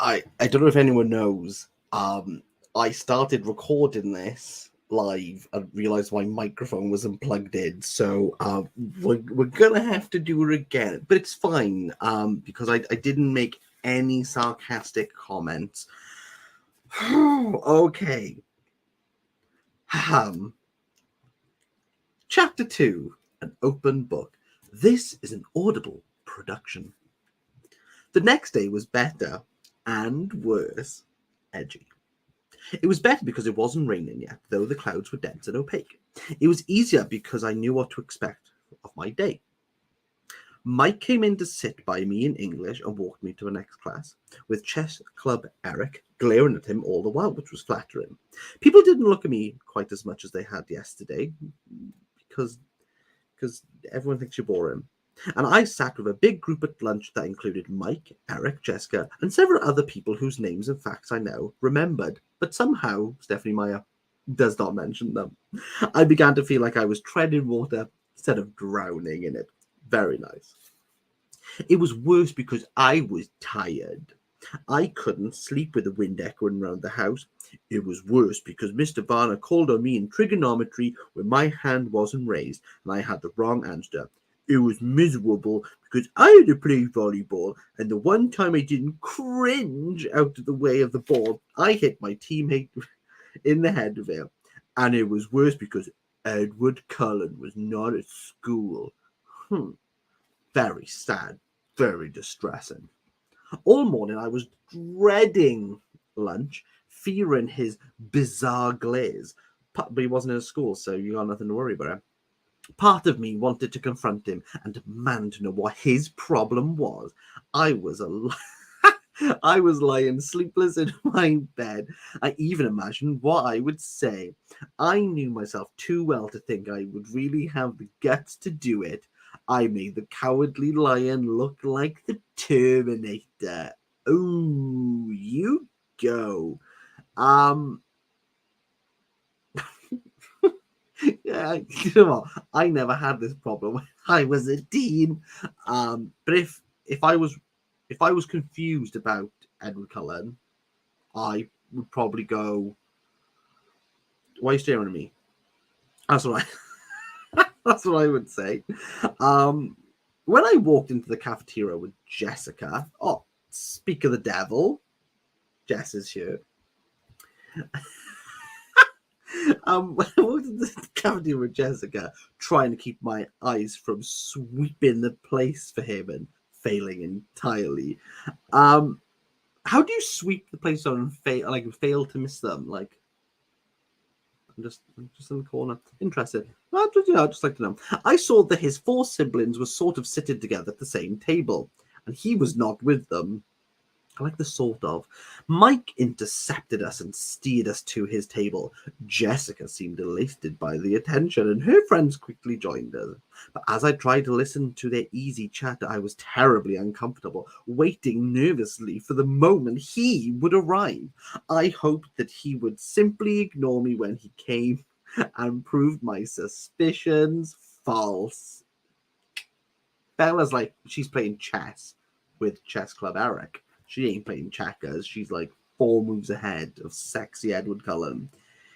I don't know if anyone knows. I started recording this live and realized my microphone wasn't plugged in, so we're gonna have to do it again. But it's fine, because I didn't make any sarcastic comments. Okay. Chapter 2, An Open Book. This is an Audible production. The next day was better and worse. Edgy. It was better because it wasn't raining yet, though the clouds were dense and opaque. It was easier because I knew what to expect of my day. Mike came in to sit by me in English and walked me to the next class, with chess club Eric glaring at him all the while, which was flattering. People didn't look at me quite as much as they had yesterday, because everyone thinks you're boring. And I sat with a big group at lunch that included Mike, Eric, Jessica, and several other people whose names and facts I now remembered, but somehow Stephanie Meyer does not mention them. I began to feel like I was treading water instead of drowning in it. Very nice. It was worse because I was tired. I couldn't sleep with the wind echoing around the house. It was worse because Mr. Varner called on me in trigonometry when my hand wasn't raised and I had the wrong answer. It was miserable because I had to play volleyball, and the one time I didn't cringe out of the way of the ball, I hit my teammate in the head with it. And it was worse because Edward Cullen was not at school. Very sad, very distressing. All morning I was dreading lunch, fearing his bizarre glaze. But he wasn't in school, so you got nothing to worry about. Part of me wanted to confront him and demand to know what his problem was. I was lying sleepless in my bed. I even imagined what I would say. I knew myself too well to think I would really have the guts to do it. I made the cowardly lion look like the Terminator. Oh, you go. Yeah, you know what? I never had this problem when I was a teen. But if I was confused about Edward Cullen, I would probably go, "Why are you staring at me?" That's what that's what I would say. When I walked into the cafeteria with Jessica, oh, speak of the devil, Jess is here. When I walked into the cafeteria with Jessica, trying to keep my eyes from sweeping the place for him and failing entirely. How do you sweep the place on and fail to miss them? Like, I'm just in the corner, interested. I'd just like to know. I saw that his 4 siblings were sort of sitting together at the same table, and he was not with them. I like the sort of. Mike intercepted us and steered us to his table. Jessica seemed elated by the attention, and her friends quickly joined us. But as I tried to listen to their easy chat, I was terribly uncomfortable, waiting nervously for the moment he would arrive. I hoped that he would simply ignore me when he came and proved my suspicions false. Bella's like, she's playing chess with Chess Club Eric. She ain't playing checkers. She's like 4 moves ahead of sexy Edward Cullen.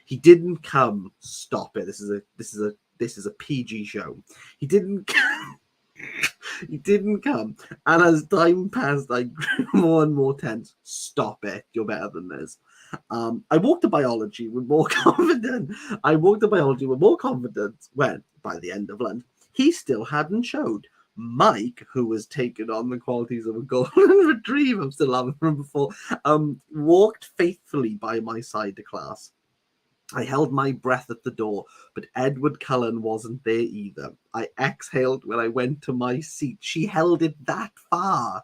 He didn't come. Stop it. This is a PG show. He didn't. He didn't come. And as time passed, I grew more and more tense. Stop it. You're better than this. I walked to biology with more confidence. When, by the end of lunch, he still hadn't showed. Mike, who was taken on the qualities of a golden retriever, I'm still having from before, walked faithfully by my side to class. I held my breath at the door, but Edward Cullen wasn't there either. I exhaled when I went to my seat. She held it that far.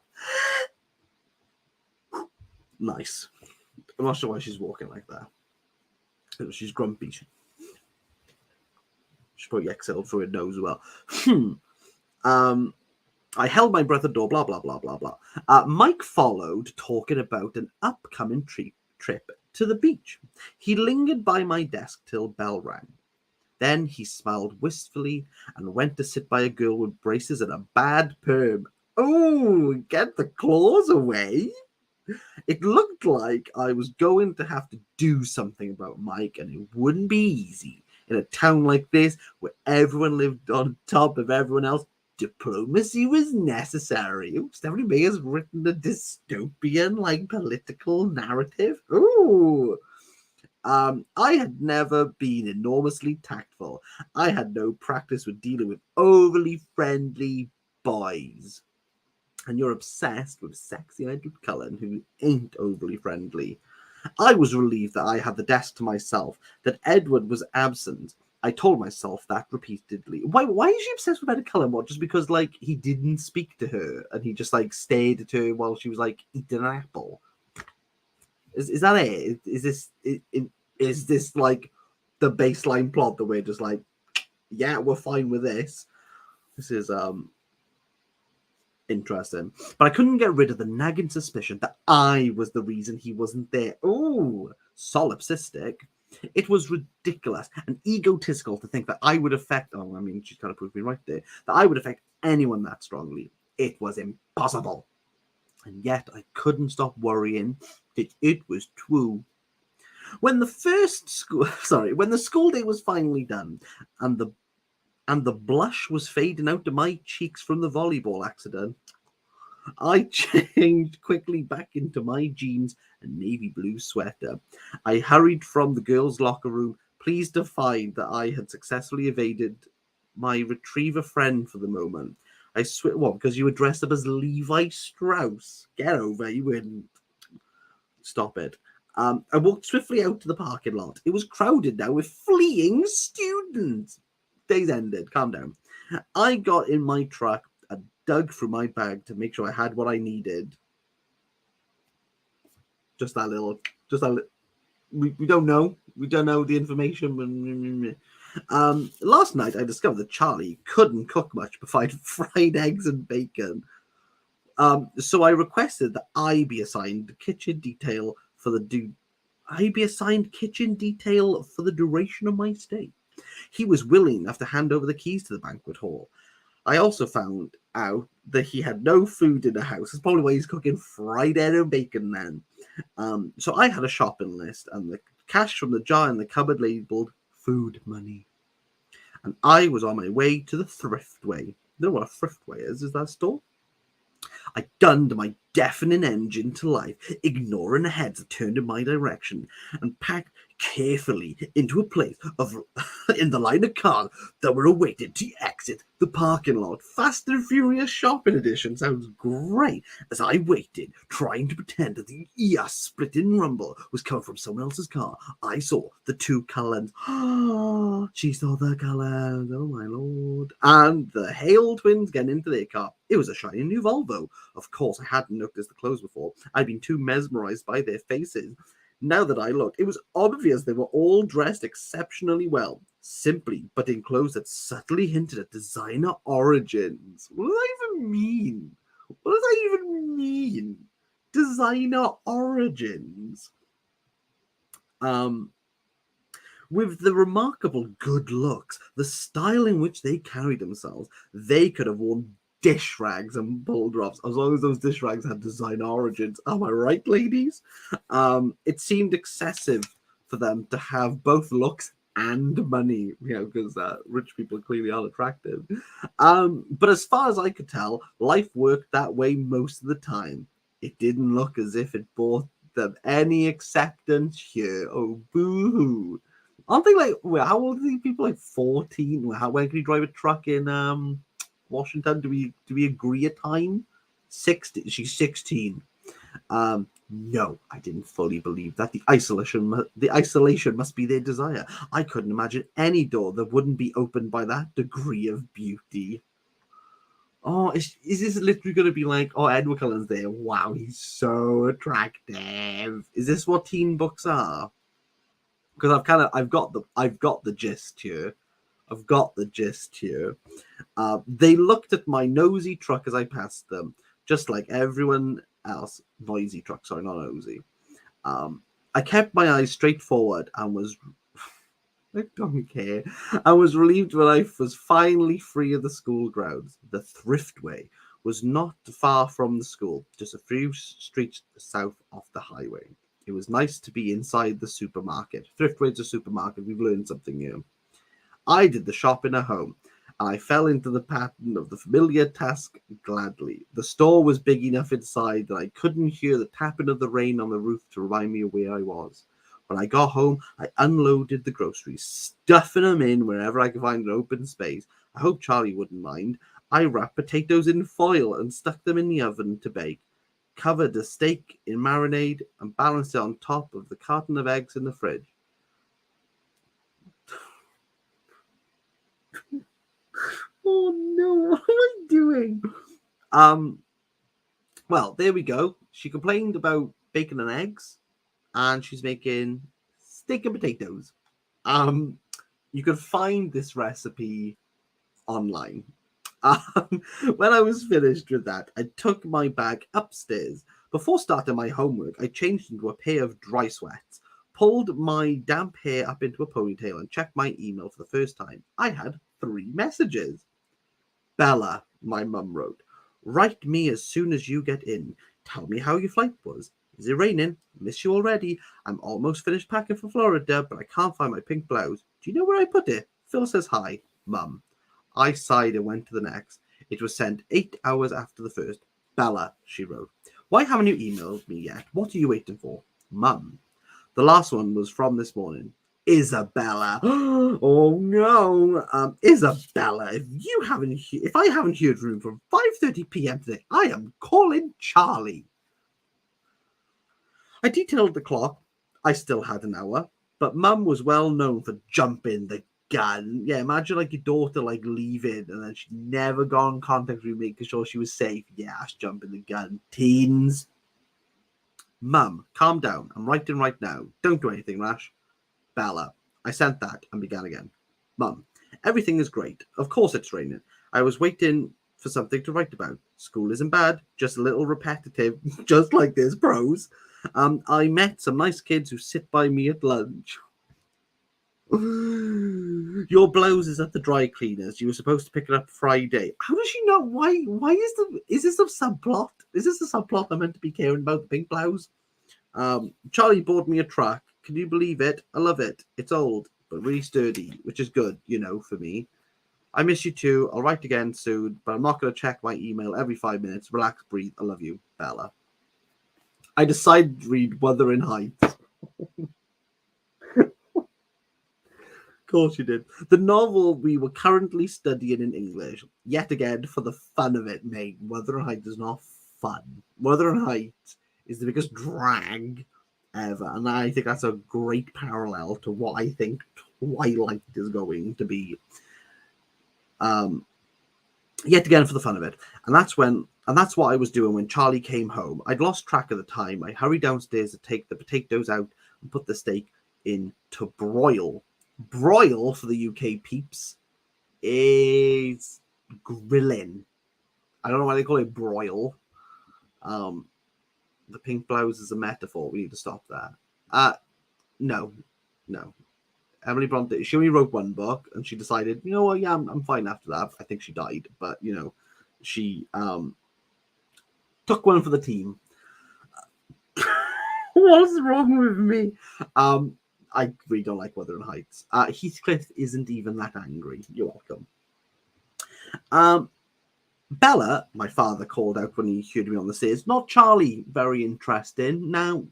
Nice. I'm not sure why she's walking like that. She's grumpy. She probably exhaled through her nose as well. I held my breath at the door, blah, blah, blah, blah, blah. Mike followed, talking about an upcoming trip to the beach. He lingered by my desk till bell rang. Then he smiled wistfully and went to sit by a girl with braces and a bad perm. Oh, get the claws away. It looked like I was going to have to do something about Mike, and it wouldn't be easy. In a town like this, where everyone lived on top of everyone else, diplomacy was necessary. Ooh, Stephanie May has written a dystopian, like, political narrative. Ooh. I had never been enormously tactful. I had no practice with dealing with overly friendly boys. And you're obsessed with sexy Edward Cullen, who ain't overly friendly. I was relieved that I had the desk to myself, that Edward was absent. I told myself that repeatedly. Why is she obsessed with Edward Cullen? What, just because, like, he didn't speak to her and he just, like, stared at her while she was, like, eating an apple? Is that it? Is this like the baseline plot that we're just like, yeah, we're fine with this? This is interesting. But I couldn't get rid of the nagging suspicion that I was the reason he wasn't there. Oh, solipsistic. It was ridiculous and egotistical to think that I would affect, oh, I mean, she's kind of proved me right there, that I would affect anyone that strongly. It was impossible. And yet I couldn't stop worrying that it was true. When the school day was finally done, and the blush was fading out of my cheeks from the volleyball accident, I changed quickly back into my jeans and navy blue sweater. I hurried from the girls' locker room, pleased to find that I had successfully evaded my retriever friend for the moment. What, because you were dressed up as Levi Strauss? Get over it, you wouldn't. Stop it. I walked swiftly out to the parking lot. It was crowded now with fleeing students. Days ended. Calm down. I got in my truck and dug through my bag to make sure I had what I needed. Just that little. We don't know. We don't know the information. Last night I discovered that Charlie couldn't cook much besides fried eggs and bacon. So I requested that I be assigned kitchen detail for the duration of my stay. He was willing enough to hand over the keys to the banquet hall. I also found out that he had no food in the house. That's probably why he's cooking fried egg and bacon then. So I had a shopping list, and the cash from the jar in the cupboard labeled food money. And I was on my way to the Thriftway. You know what a Thriftway is? Is that a store? I gunned my deafening engine to life, ignoring the heads that turned in my direction, and packed carefully into a place in the line of cars that were awaited to exit the parking lot. Fast and Furious Shopping Edition sounds great. As I waited, trying to pretend that the ear-splitting rumble was coming from someone else's car, I saw the two Cullens. She saw the Cullens, oh my lord. And the Hale twins getting into their car. It was a shiny new Volvo. Of course, I hadn't noticed the clothes before. I'd been too mesmerized by their faces. Now that I looked, it was obvious they were all dressed exceptionally well, simply but in clothes that subtly hinted at designer origins. What does that even mean? What does that even mean? Designer origins. With the remarkable good looks, the style in which they carried themselves, they could have worn dish rags and ball drops, as long as those dish rags had design origins. Am I right, ladies? It seemed excessive for them to have both looks and money, because rich people clearly aren't attractive. But as far as I could tell, life worked that way most of the time. It didn't look as if it brought them any acceptance here. Oh, boo-hoo. Aren't they like, how old are these people? Like 14? When can you drive a truck in Washington? Do we agree a time? 16. She's 16. No, I didn't fully believe that. The isolation must be their desire. I couldn't imagine any door that wouldn't be opened by that degree of beauty. Oh, is this literally going to be like, oh, Edward Cullen's there? Wow, he's so attractive. Is this what teen books are? Because I've got the gist here. I've got the gist here. They looked at my nosy truck as I passed them, just like everyone else. Noisy truck, sorry, not nosy. I kept my eyes straight forward and was I don't care. I was relieved when I was finally free of the school grounds. The Thriftway was not far from the school, just a few streets south of the highway. It was nice to be inside the supermarket. Thriftway's a supermarket. We've learned something new. I did the shopping at home, and I fell into the pattern of the familiar task gladly. The store was big enough inside that I couldn't hear the tapping of the rain on the roof to remind me of where I was. When I got home, I unloaded the groceries, stuffing them in wherever I could find an open space. I hope Charlie wouldn't mind. I wrapped potatoes in foil and stuck them in the oven to bake, covered the steak in marinade, and balanced it on top of the carton of eggs in the fridge. Oh no, what am I doing? Well, there we go. She complained about bacon and eggs, and she's making steak and potatoes. You can find this recipe online. When I was finished with that, I took my bag upstairs. Before starting my homework, I changed into a pair of dry sweats, pulled my damp hair up into a ponytail, and checked my email for the first time. I had 3 messages. Bella, my mum wrote, write me as soon as you get in. Tell me how your flight was. Is it raining? Miss you already. I'm almost finished packing for Florida, but I can't find my pink blouse. Do you know where I put it? Phil says hi, Mum. I sighed and went to the next. It was sent 8 hours after the first. Bella, she wrote, why haven't you emailed me yet? What are you waiting for? Mum. The last one was from this morning. Isabella. Oh no. Isabella, if I haven't heard from you from 5:30 p.m. today, I am calling Charlie. I detailed the clock. I still had an hour, but Mum was well known for jumping the gun. Yeah, imagine like your daughter like leaving and then she never got in contact with you, making sure she was safe. Yeah, that's jumping the gun. Teens. Mum, calm down. I'm writing right now. Don't do anything rash. Bella. I sent that and began again. Mum, everything is great. Of course it's raining. I was waiting for something to write about. School isn't bad, just a little repetitive, just like this prose. I met some nice kids who sit by me at lunch. Your blouse is at the dry cleaners. You were supposed to pick it up Friday. How does she know? Why is this a subplot? Is this a subplot I'm meant to be caring about the pink blouse? Charlie bought me a truck. Can you believe it? I love it. It's old, but really sturdy, which is good, for me. I miss you too. I'll write again soon, but I'm not going to check my email every 5 minutes. Relax, breathe. I love you, Bella. I decided to read Wuthering Heights. Of course you did. The novel we were currently studying in English. Yet again, for the fun of it, mate. Wuthering Heights is not fun. Wuthering Heights is the biggest drag ever. And I think that's a great parallel to what I think Twilight is going to be. Yet again, for the fun of it. And that's what I was doing when Charlie came home. I'd lost track of the time. I hurried downstairs to take the potatoes out and put the steak in to broil. Broil, for the UK peeps, is grilling. I don't know why they call it broil. The pink blouse is a metaphor. We need to stop that. No. Emily Bronte, she only wrote one book, and she decided, you know what, yeah, I'm fine after that. I think she died, but, she took one for the team. What's wrong with me? I really don't like Wuthering Heights. Heathcliff isn't even that angry. You're welcome. Bella, my father called out when he heard me on the stairs. Not Charlie. Very interesting. Now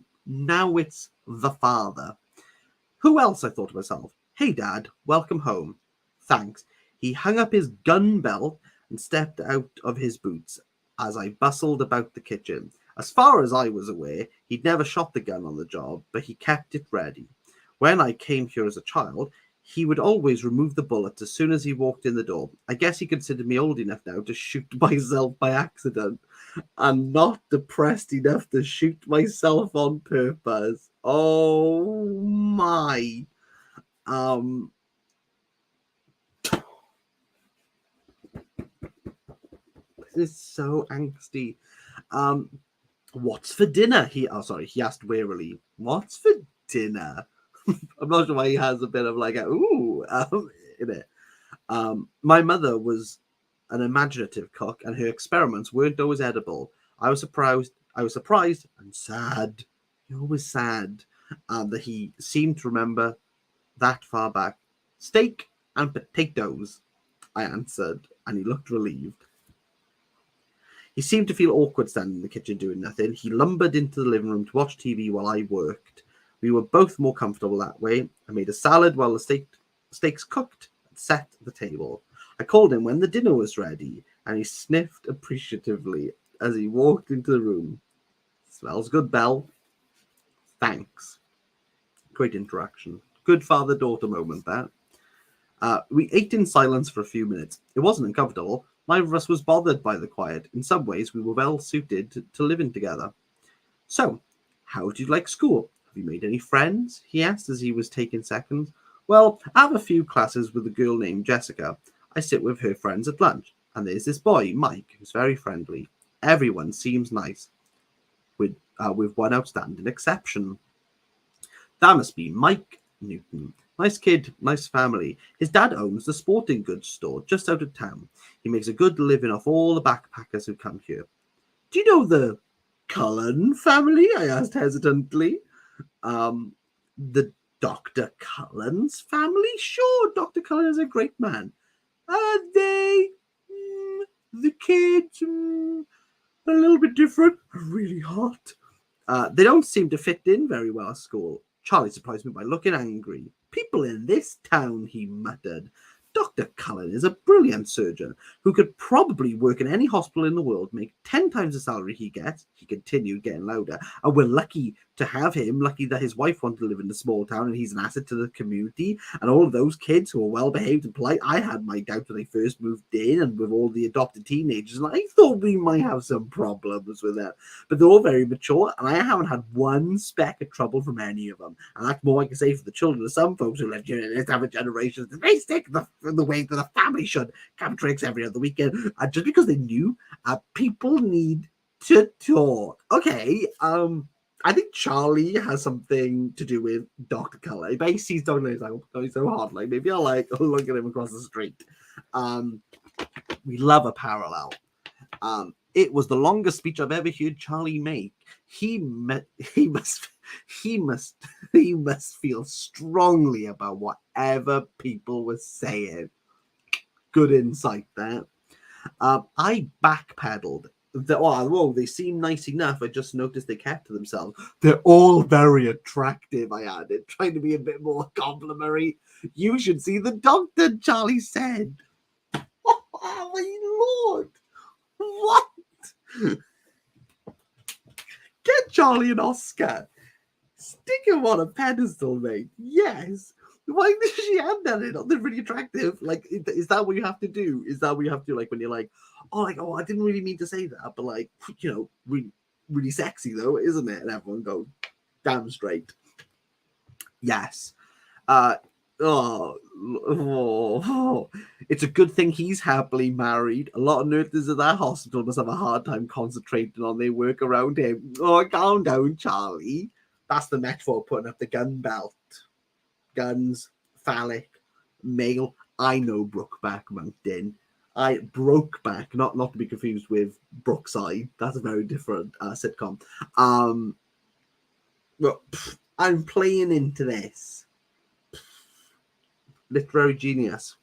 it's the father. Who else? I thought to myself. Hey, Dad. Welcome home. Thanks. He hung up his gun belt and stepped out of his boots as I bustled about the kitchen. As far as I was aware, he'd never shot the gun on the job, but he kept it ready. When I came here as a child, he would always remove the bullets as soon as he walked in the door. I guess he considered me old enough now to shoot myself by accident and not depressed enough to shoot myself on purpose. Oh my. This is so angsty. What's for dinner? He asked wearily. What's for dinner? I'm not sure why he has a bit of like a ooh in it. My mother was an imaginative cook, and her experiments weren't always edible. I was surprised and sad. You're always sad that he seemed to remember that far back. Steak and potatoes, I answered, and he looked relieved. He seemed to feel awkward standing in the kitchen doing nothing. He lumbered into the living room to watch TV while I worked. We were both more comfortable that way. I made a salad while the steaks cooked and set the table. I called him when the dinner was ready, and he sniffed appreciatively as he walked into the room. Smells good, Belle. Thanks. Great interaction. Good father-daughter moment, that. We ate in silence for a few minutes. It wasn't uncomfortable. Neither of us was bothered by the quiet. In some ways, we were well suited to living together. So, how did you like school? Have you made any friends? He asked as he was taking seconds. Well, I have a few classes with a girl named Jessica. I sit with her friends at lunch. And there's this boy, Mike, who's very friendly. Everyone seems nice, with one outstanding exception. That must be Mike Newton. Nice kid, nice family. His dad owns the sporting goods store just out of town. He makes a good living off all the backpackers who come here. Do you know the Cullen family? I asked hesitantly. The Dr. Cullen's family? Sure, Dr. Cullen is a great man. Are they? The kids? A little bit different. Really hot. They don't seem to fit in very well at school. Charlie surprised me by looking angry. People in this town, he muttered. Dr. Cullen is a brilliant surgeon who could probably work in any hospital in the world, make 10 times the salary he gets. He continued, getting louder. And we're lucky to have him, lucky that his wife wanted to live in a small town and he's an asset to the community. And all of those kids who are well behaved and polite, I had my doubts when they first moved in and with all the adopted teenagers. And I thought we might have some problems with that. But they're all very mature, and I haven't had one speck of trouble from any of them. And that's more I can say for the children of some folks who live here in this type of generation. They stick the way that a family should. Camp tricks every other weekend. Just because they knew, people need to talk. Okay, I think Charlie has something to do with Dr. Cullen. But he sees Dr. Cullen, like, oh, he's so hot. Like, maybe I'll look at him across the street. We love a parallel. It was the longest speech I've ever heard Charlie make. He must feel strongly about whatever people were saying. Good insight there. I backpedaled. They seem nice enough. I just noticed they kept to themselves. They're all very attractive, I added, trying to be a bit more complimentary. You should see the doctor, Charlie said. Oh, my Lord. What? Get Charlie an Oscar. Stick him on a pedestal, mate. Yes. Why did she add that in? They're really attractive. Like, is that what you have to do? Is that what you have to, like, when you're like, oh, I didn't really mean to say that, but, like, you know, really, really sexy, though, isn't it? And everyone goes, damn straight. Yes. It's a good thing he's happily married. A lot of nurses at that hospital must have a hard time concentrating on their work around him. Oh, calm down, Charlie. That's the metaphor putting up the gun belt. Guns, phallic, male. I know Brokeback Mountain. Brokeback, not to be confused with Brookside. That's a very different sitcom. Well, I'm playing into this. Literary genius.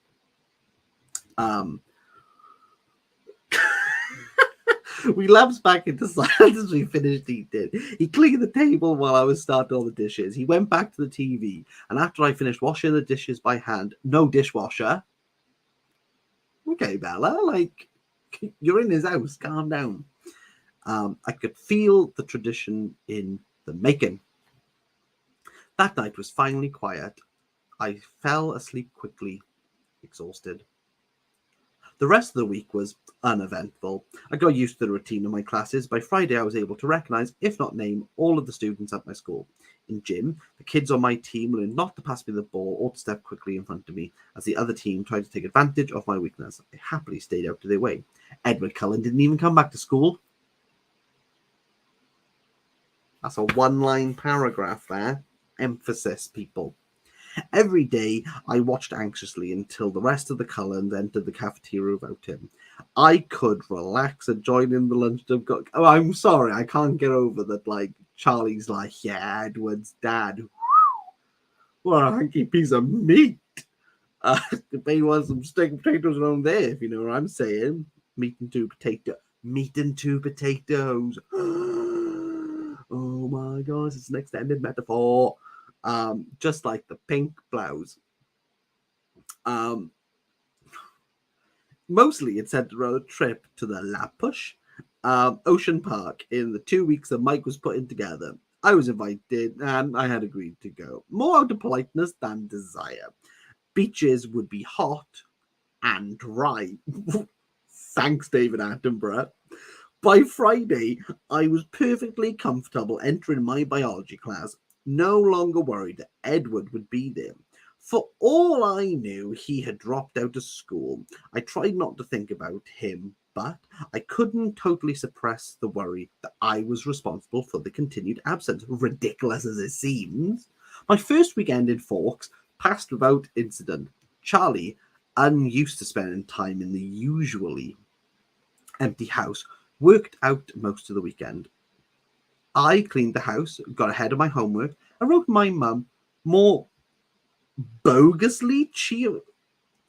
We lapsed back into silence as we finished eating. He cleaned the table while I was starting all the dishes. He went back to the TV, and after I finished washing the dishes by hand, no dishwasher. Okay, Bella, like, you're in his house. Calm down. I could feel the tradition in the making. That night was finally quiet. I fell asleep quickly, exhausted. The rest of the week was uneventful. I got used to the routine of my classes. By Friday, I was able to recognize, if not name, all of the students at my school. In gym, the kids on my team learned not to pass me the ball or to step quickly in front of me, as the other team tried to take advantage of my weakness. I happily stayed out of their way. Edward Cullen didn't even come back to school. That's a one-line paragraph there. Emphasis, people. Every day, I watched anxiously until the rest of the Cullens entered the cafeteria without him. I could relax and join in the lunchtime cook. Oh, I'm sorry, I can't get over that. Like Charlie's like, yeah, Edward's dad. What a hanky piece of meat. If he wants some steak potatoes around there, if you know what I'm saying. Meat and two potatoes. Oh my gosh, it's an extended metaphor. Just like the pink blouse. Mostly it said road trip to the La Push Ocean Park in the 2 weeks that Mike was putting together. I was invited and I had agreed to go, more out of politeness than desire. Beaches would be hot and dry. Thanks, David Attenborough. By Friday, I was perfectly comfortable entering my biology class, no longer worried that Edward would be there. For all I knew, he had dropped out of school. I tried not to think about him, but I couldn't totally suppress the worry that I was responsible for the continued absence, ridiculous as it seems. My first weekend in Forks passed without incident. Charlie, unused to spending time in the usually empty house, worked out most of the weekend. I cleaned the house, got ahead of my homework, and wrote my mum more bogusly cheerful.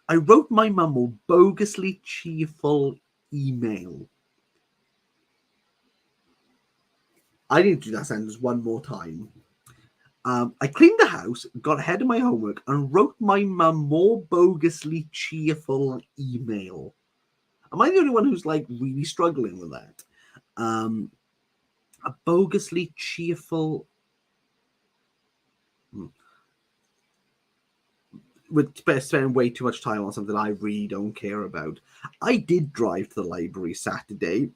I wrote my mum more bogusly cheerful email. I need to do that sentence one more time. I cleaned the house, got ahead of my homework, and wrote my mum more bogusly cheerful email. Am I the only one who's like really struggling with that? A bogusly cheerful. With spending way too much time on something I really don't care about. I did drive to the library Saturday,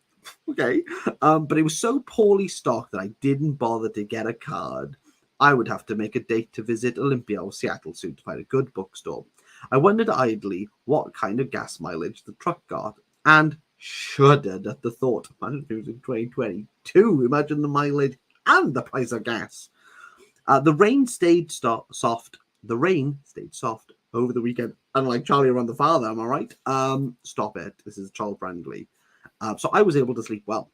okay, but it was so poorly stocked that I didn't bother to get a card. I would have to make a date to visit Olympia or Seattle soon to find a good bookstore. I wondered idly what kind of gas mileage the truck got, and shuddered at the thought. Imagine if it was in 2022. Imagine the mileage and the price of gas. The rain stayed soft. The rain stayed soft over the weekend. Unlike Charlie around the father, am I right? Stop it. This is Charles Brandley. So I was able to sleep well.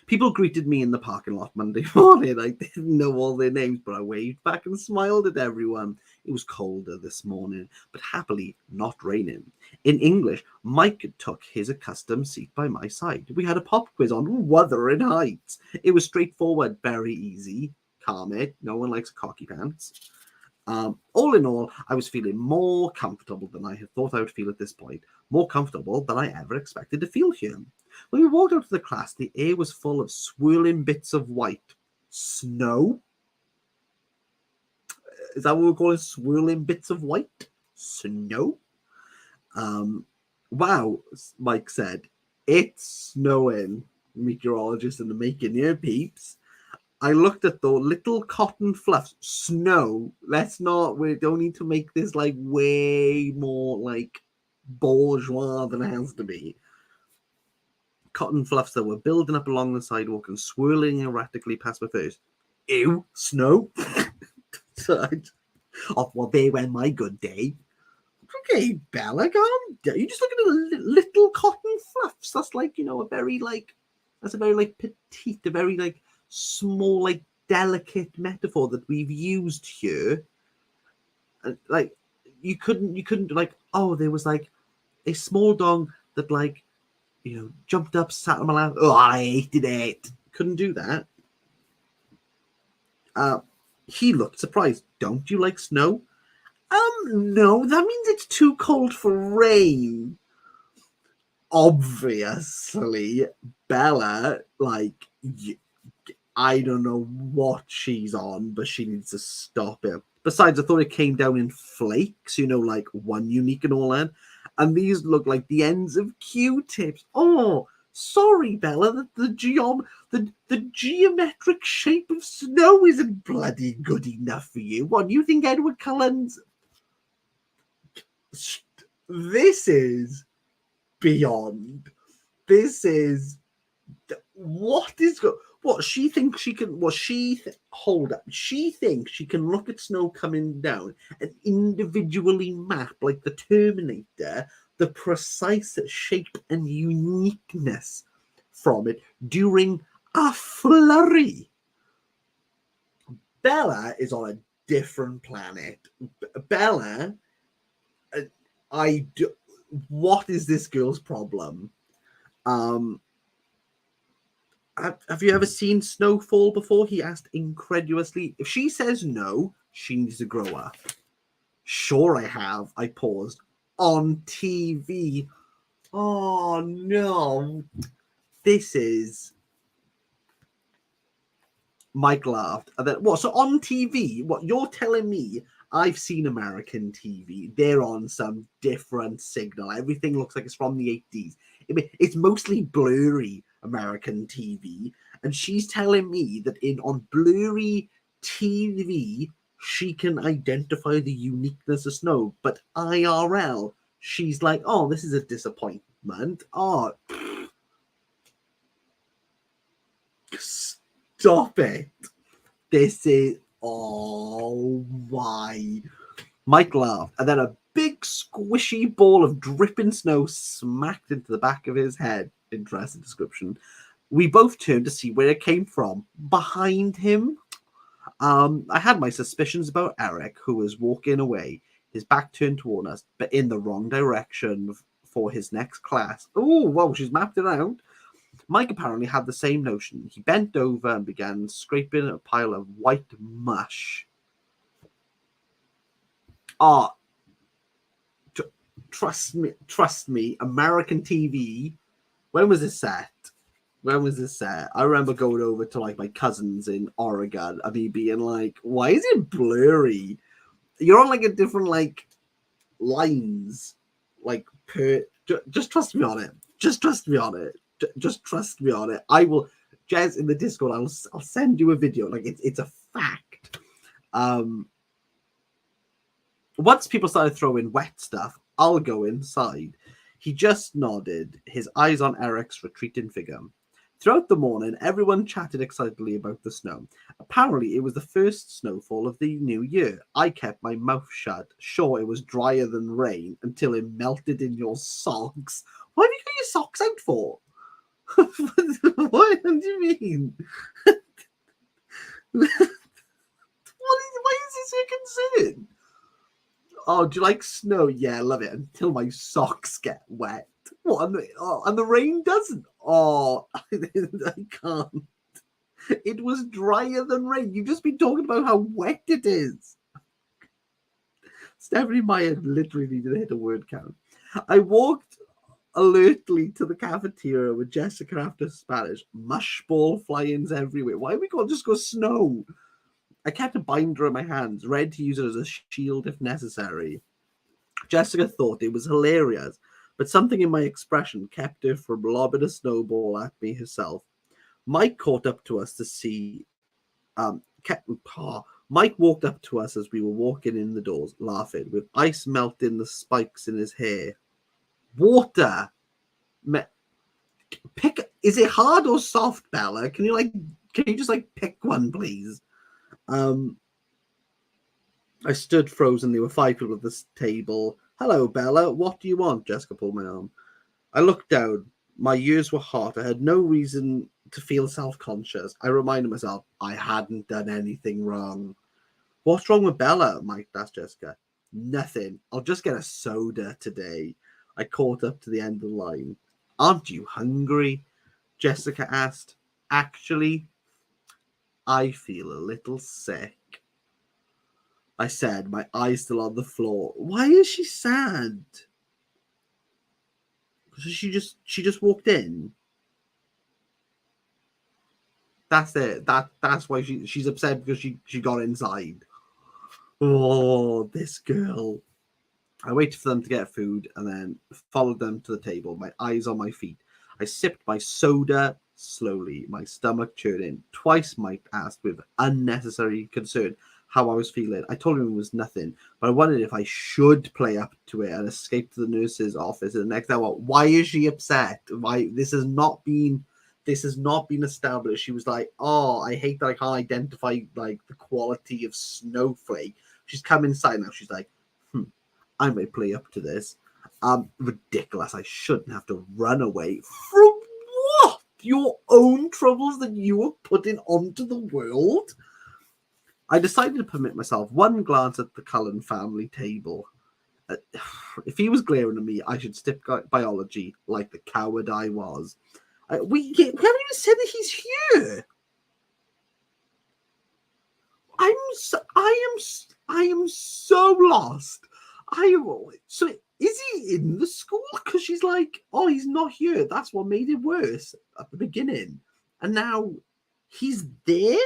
People greeted me in the parking lot Monday morning. I didn't know all their names, but I waved back and smiled at everyone. It was colder this morning, but happily not raining. In English, Mike took his accustomed seat by my side. We had a pop quiz on Wuthering Heights. It was straightforward, very easy. Calm it. No one likes cocky pants. All in all, I was feeling more comfortable than I had thought I would feel at this point. More comfortable than I ever expected to feel here. When we walked out of the class, the air was full of swirling bits of white. Snow? Is that what we're calling swirling bits of white? Snow? Wow, Mike said. It's snowing. Meteorologist in the making here, peeps. I looked at the little cotton fluffs. Snow. We don't need to make this like way more like bourgeois than it has to be. Cotton fluffs that were building up along the sidewalk and swirling erratically past my face. Ew, snow. Well, there went my good day. Okay, Bella, calm down. You're just looking at the little cotton fluffs. That's like, that's a very like petite, a very like small, like delicate metaphor that we've used here. Like, you couldn't like, oh, there was like a small dog that like, jumped up, sat on my lap. Oh, I hated it. Couldn't do that. He looked surprised. Don't you like snow? No, that means it's too cold for rain. Obviously, Bella, like, I don't know what she's on, but she needs to stop it. Besides, I thought it came down in flakes, like one unique and all that. And these look like the ends of Q-tips. Oh, sorry, Bella, the geometric shape of snow isn't bloody good enough for you. What, you think Edward Cullen's... This is beyond. This is... What she thinks she can... Hold up. She thinks she can look at snow coming down and individually map, like the Terminator, the precise shape and uniqueness from it during a flurry. Bella is on a different planet. Bella, what is this girl's problem? Have you ever seen Snowfall before? He asked incredulously. If she says no, she needs to grow up. Sure, I have. I paused. On TV. Oh, no. This is... Mike laughed. And then, what? So on TV, what? You're telling me I've seen American TV. They're on some different signal. Everything looks like it's from the 80s. It's mostly blurry American TV. And she's telling me that on blurry TV, she can identify the uniqueness of snow. But IRL, she's like, oh, this is a disappointment. Oh, stop it. This is... Oh, why? Mike laughed, and then a big squishy ball of dripping snow smacked into the back of his head. Interesting description. We both turned to see where it came from. Behind him. I had my suspicions about Eric, who was walking away, his back turned toward us, but in the wrong direction for his next class. Oh, whoa, she's mapped it out. Mike apparently had the same notion. He bent over and began scraping a pile of white mush. Trust me, American TV. When was this set? I remember going over to like my cousins in Oregon and me being like, why is it blurry? You're on like a different like lines. Like just trust me on it. Just trust me on it. I will, Jez, in the Discord, I'll send you a video. Like it's a fact. Once people started throwing wet stuff, I'll go inside. He just nodded, his eyes on Eric's retreating figure. Throughout the morning, everyone chatted excitedly about the snow. Apparently, it was the first snowfall of the new year. I kept my mouth shut. Sure, it was drier than rain until it melted in your socks. What have you got your socks out for? What do you mean? Why is this a concern? Oh, do you like snow? Yeah, I love it until my socks get wet. What? And the rain doesn't. Oh, I can't. It was drier than rain. You've just been talking about how wet it is. Stephanie Meyer literally needed to hit a word count. I walked alertly to the cafeteria with Jessica after Spanish. Mush ball flyings everywhere. Why we can't just go snow? I kept a binder in my hands, ready to use it as a shield if necessary. Jessica thought it was hilarious, but something in my expression kept her from lobbing a snowball at me herself. Mike caught up to us to see. Mike walked up to us as we were walking in the doors, laughing, with ice melting the spikes in his hair. Water. Pick. Is it hard or soft, Bella? Can you just pick one, please? I stood frozen. There were 5 people at this table. Hello, Bella. What do you want? Jessica pulled my arm. I looked down. My ears were hot. I had no reason to feel self-conscious. I reminded myself I hadn't done anything wrong. What's wrong with Bella? Mike asked Jessica. Nothing. I'll just get a soda today. I caught up to the end of the line. Aren't you hungry? Jessica asked. Actually, I feel a little sick, I said, my eyes still on the floor. Why is she sad? She just walked in. That's it. That's why she's upset, because she got inside. Oh, this girl. I waited for them to get food and then followed them to the table, my eyes on my feet. I sipped my soda slowly, my stomach churning. Twice Mike asked with unnecessary concern how I was feeling. I told him it was nothing, but I wondered if I should play up to it and escape to the nurse's office in the next hour. Why is she upset? Why this has not been established. She was like, oh, I hate that I can't identify the quality of snowflake. She's come inside now. She's like, I may play up to this. Ridiculous. I shouldn't have to run away from what? Your own troubles that you were putting onto the world? I decided to permit myself one glance at the Cullen family table. If he was glaring at me, I should skip biology like the coward I was. We haven't even said that he's here. I am so lost. So is he in the school? Because she's like, oh, he's not here. That's what made it worse at the beginning, and now he's there.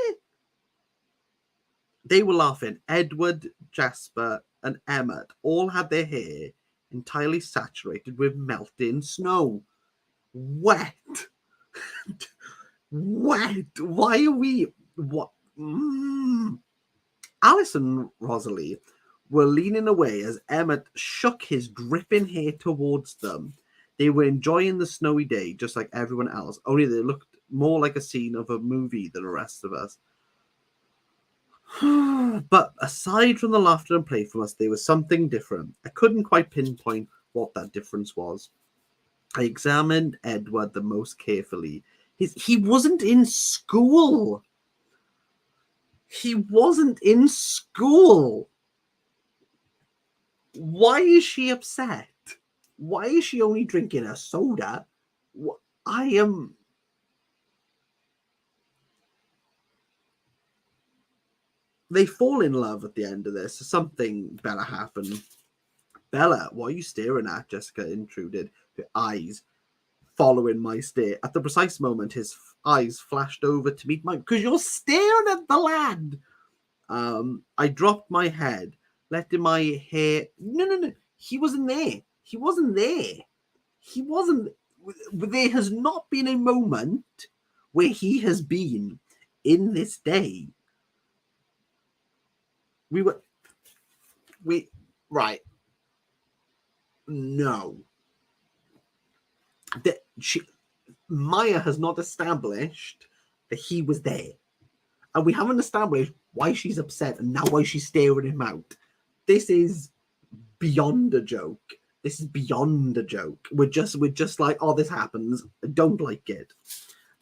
They were laughing. Edward, Jasper, and Emmett all had their hair entirely saturated with melting snow. Wet. Wet. Why are we... What? Alice and Rosalie were leaning away as Emmett shook his dripping hair towards them. They were enjoying the snowy day just like everyone else, only they looked more like a scene of a movie than the rest of us. But aside from the laughter and playfulness, there was something different. I couldn't quite pinpoint what that difference was. I examined Edward the most carefully. He wasn't in school. He wasn't in school. Why is she upset? Why is she only drinking a soda? They fall in love at the end of this. Something better happened. Bella, what are you staring at? Jessica intruded, her eyes following my stare. At the precise moment, his eyes flashed over to meet mine. Because you're staring at the lad. I dropped my head, letting my hair... No. He wasn't there. He wasn't there. He wasn't... There has not been a moment where he has been in this day. Right. No. Maya has not established that he was there. And we haven't established why she's upset and now why she's staring him out. This is beyond a joke. This is beyond a joke. We're just like, oh, this happens. I don't like it.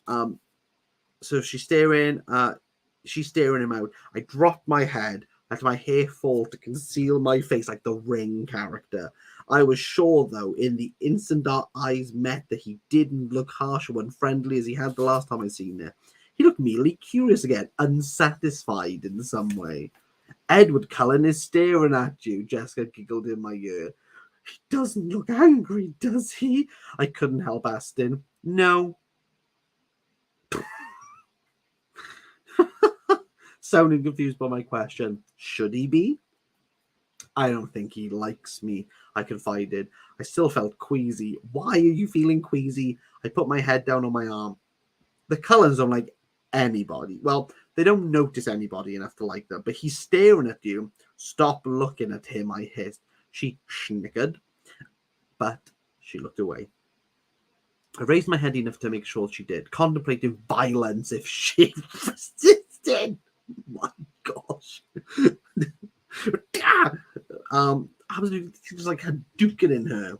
So she's staring him out. I dropped my head, let my hair fall to conceal my face like the Ring character. I was sure, though, in the instant our eyes met, that he didn't look harsh or unfriendly as he had the last time I seen it. He looked merely curious again, unsatisfied in some way. Edward Cullen is staring at you, Jessica giggled in my ear. He doesn't look angry, does he? I couldn't help asking. No. Sounding confused by my question. Should he be? I don't think he likes me, I confided. I still felt queasy. Why are you feeling queasy? I put my head down on my arm. The Cullens don't like anybody. Well, they don't notice anybody enough to like them, but he's staring at you. Stop looking at him, I hissed. She snickered, but she looked away. I raised my head enough to make sure she did, contemplating violence if she resisted. My gosh. She was like Hadouken in her.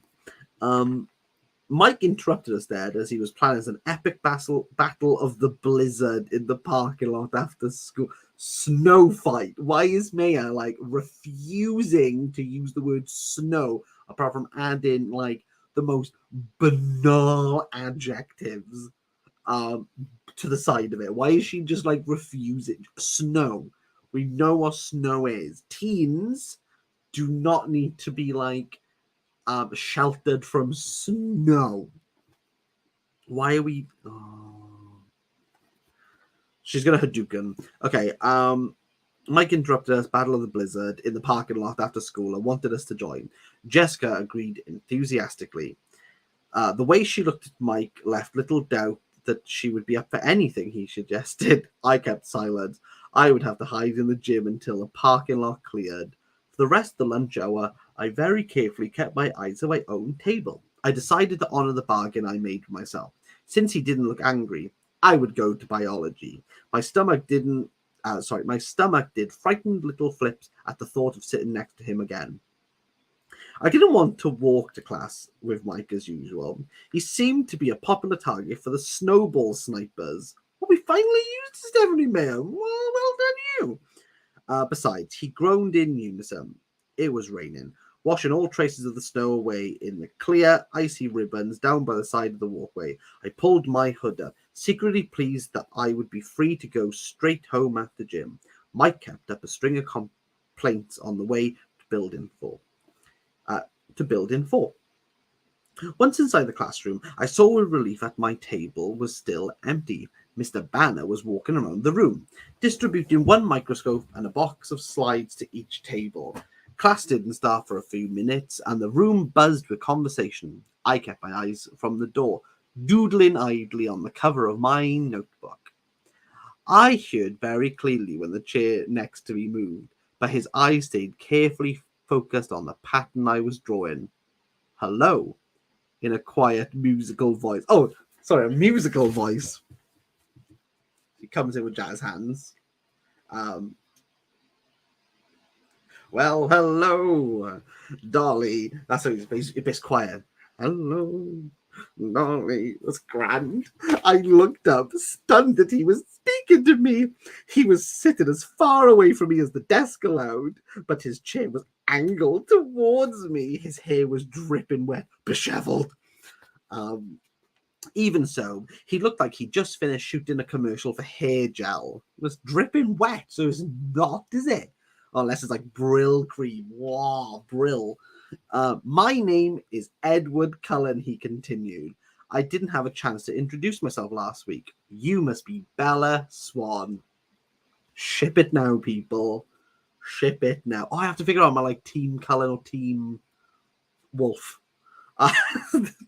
Mike interrupted us there as he was planning an epic battle of the blizzard in the parking lot after school. Snow fight. Why is Maya like refusing to use the word snow apart from adding like the most banal adjectives to the side of it? Why is she just like refusing? Snow. We know what snow is. Teens do not need to be like sheltered from snow. Why are we... Oh. She's gonna Hadouken. Okay, Mike interrupted us, Battle of the Blizzard, in the parking lot after school and wanted us to join. Jessica agreed enthusiastically. The way she looked at Mike left little doubt that she would be up for anything he suggested. I kept silent. I would have to hide in the gym until the parking lot cleared. For the rest of the lunch hour, I very carefully kept my eyes on my own table. I decided to honor the bargain I made for myself. Since he didn't look angry, I would go to biology. My stomach did frightened little flips at the thought of sitting next to him again. I didn't want to walk to class with Mike as usual. He seemed to be a popular target for the snowball snipers. Well, we finally used Stephanie Mayer. Well done you. Besides, he groaned in unison. It was raining, washing all traces of the snow away in the clear, icy ribbons down by the side of the walkway. I pulled my hood up, secretly pleased that I would be free to go straight home after gym. Mike kept up a string of complaints on the way to building 4. Once inside the classroom, I saw with relief that my table was still empty. Mr. Banner was walking around the room, distributing one microscope and a box of slides to each table. Class didn't start for a few minutes, and the room buzzed with conversation. I kept my eyes from the door, doodling idly on the cover of my notebook. I heard very clearly when the chair next to me moved, but his eyes stayed carefully focused on the pattern I was drawing. Hello, in a quiet musical voice. Oh, sorry, a musical voice. He comes in with jazz hands. Well, hello, Dolly. That's how it's a bit quiet. Hello, Dolly. That's grand. I looked up, stunned that he was speaking to me. He was sitting as far away from me as the desk allowed, but his chair was angled towards me. His hair was dripping wet, disheveled. Even so, he looked like he'd just finished shooting a commercial for hair gel. It was dripping wet, so it's not, is it? Unless it's like Brill cream. Wow, Brill. My name is Edward Cullen, he continued. I didn't have a chance to introduce myself last week. You must be Bella Swan. Ship it now, people. Ship it now. Oh, I have to figure out my like Team Cullen or Team Wolf.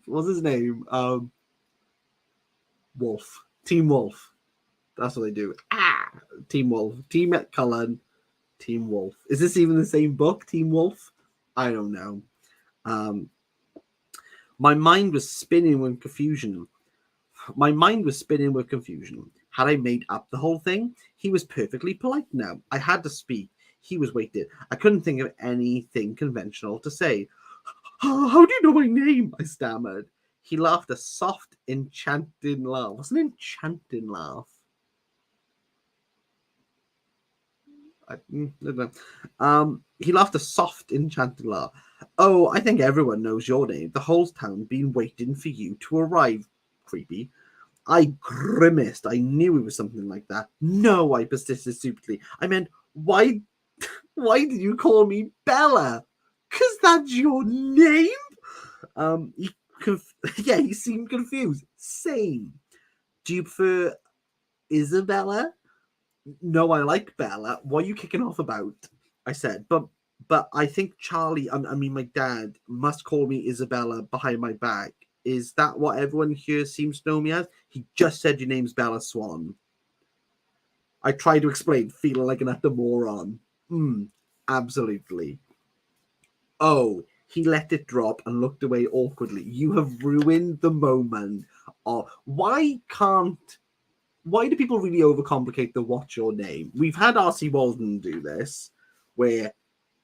What's his name? Wolf. Team Wolf. That's what they do. Team Wolf. Team Cullen. Team Wolf. Is this even the same book, Team Wolf? I don't know. My mind was spinning with confusion. Had I made up the whole thing? He was perfectly polite now. I had to speak. He was waiting. I couldn't think of anything conventional to say. How do you know my name? I stammered. He laughed a soft, enchanting laugh. What's an enchanting laugh? I don't know. He laughed a soft, enchanting laugh. Oh, I think everyone knows your name. The whole town been waiting for you to arrive. Creepy. I grimaced. I knew it was something like that. No, I persisted stupidly. I meant, why did you call me Bella? 'Cause that's your name? He seemed confused. Same. Do you prefer Isabella? No, I like Bella. What are you kicking off about? I said, but I think Charlie, I mean my dad, must call me Isabella behind my back. Is that what everyone here seems to know me as? He just said your name's Bella Swan. I tried to explain, feeling like an utter moron. Absolutely. Oh, he let it drop and looked away awkwardly. You have ruined the moment. Oh, why do people really overcomplicate the what's your name? We've had R.C. Walden do this, where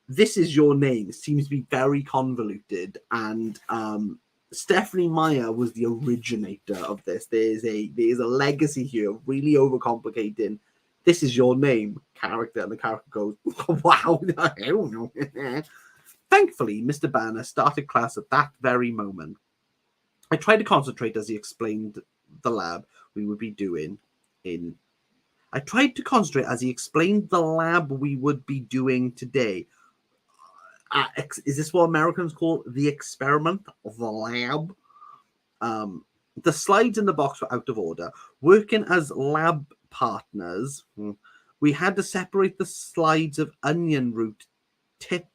this is your name. It seems to be very convoluted, and Stephanie Meyer was the originator of this. There's a legacy here of really overcomplicating. This is your name character, and the character goes, "Wow, I don't know." Thankfully, Mr. Banner started class at that very moment. I tried to concentrate as he explained the lab we would be doing today. Is this what Americans call the experiment of the lab? The slides in the box were out of order. Working as lab partners, we had to separate the slides of onion root tip.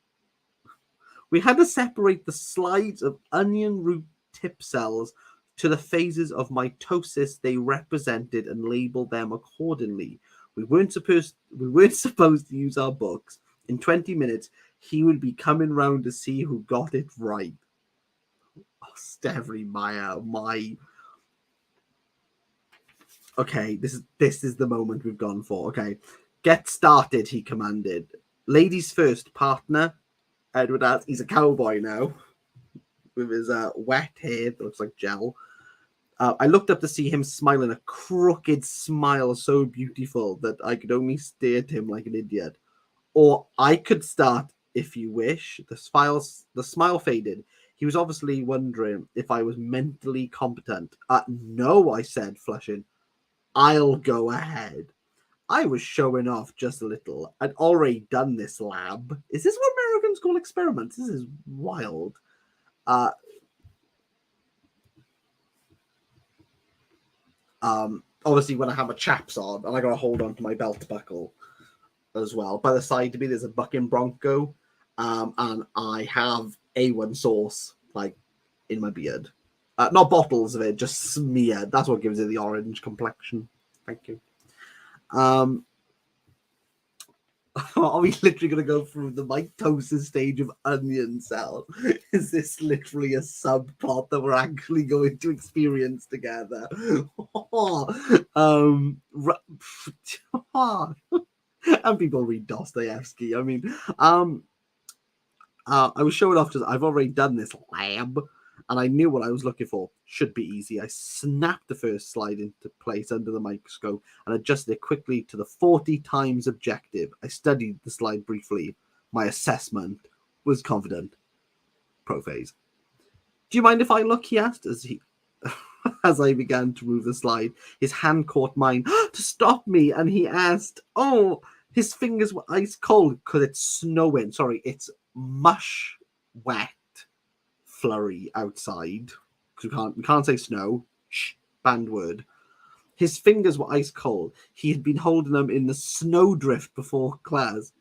We had to separate the slides of onion root tip cells to the phases of mitosis they represented and label them accordingly. We weren't supposed to use our books. In 20 minutes, he would be coming round to see who got it right. Oh, Stephanie Meyer, Okay, this is the moment we've gone for. Okay, get started, he commanded. Ladies first, partner. Edward asks. He's a cowboy now with his wet hair that looks like gel. I looked up to see him smiling a crooked smile so beautiful that I could only stare at him like an idiot. Or I could start if you wish. The smile faded. He was obviously wondering if I was mentally competent. No, I said, flushing. I'll go ahead. I was showing off just a little. I'd already done this lab. Is this what Americans call experiments? This is wild. Obviously, when I have my chaps on, and I got to hold on to my belt buckle as well. By the side of me, there's a bucking bronco, and I have A1 sauce like in my beard. Not bottles of it, just smeared. That's what gives it the orange complexion. Thank you. Are we literally going to go through the mitosis stage of onion cell? Is this literally a subplot that we're actually going to experience together? And people read Dostoevsky. I mean, I was showing off. I've already done this lab, and I knew what I was looking for. Should be easy. I snapped the first slide into place under the microscope and adjusted it quickly to the 40 times objective. I studied the slide briefly. My assessment was confident. Prophase. Do you mind if I look? He asked as I began to move the slide. His hand caught mine to stop me, and he asked, "Oh." His fingers were ice cold because it's snowing. Sorry, it's mush wet flurry outside. Because we can't say snow. Shh, banned word. His fingers were ice cold. He had been holding them in the snowdrift before class.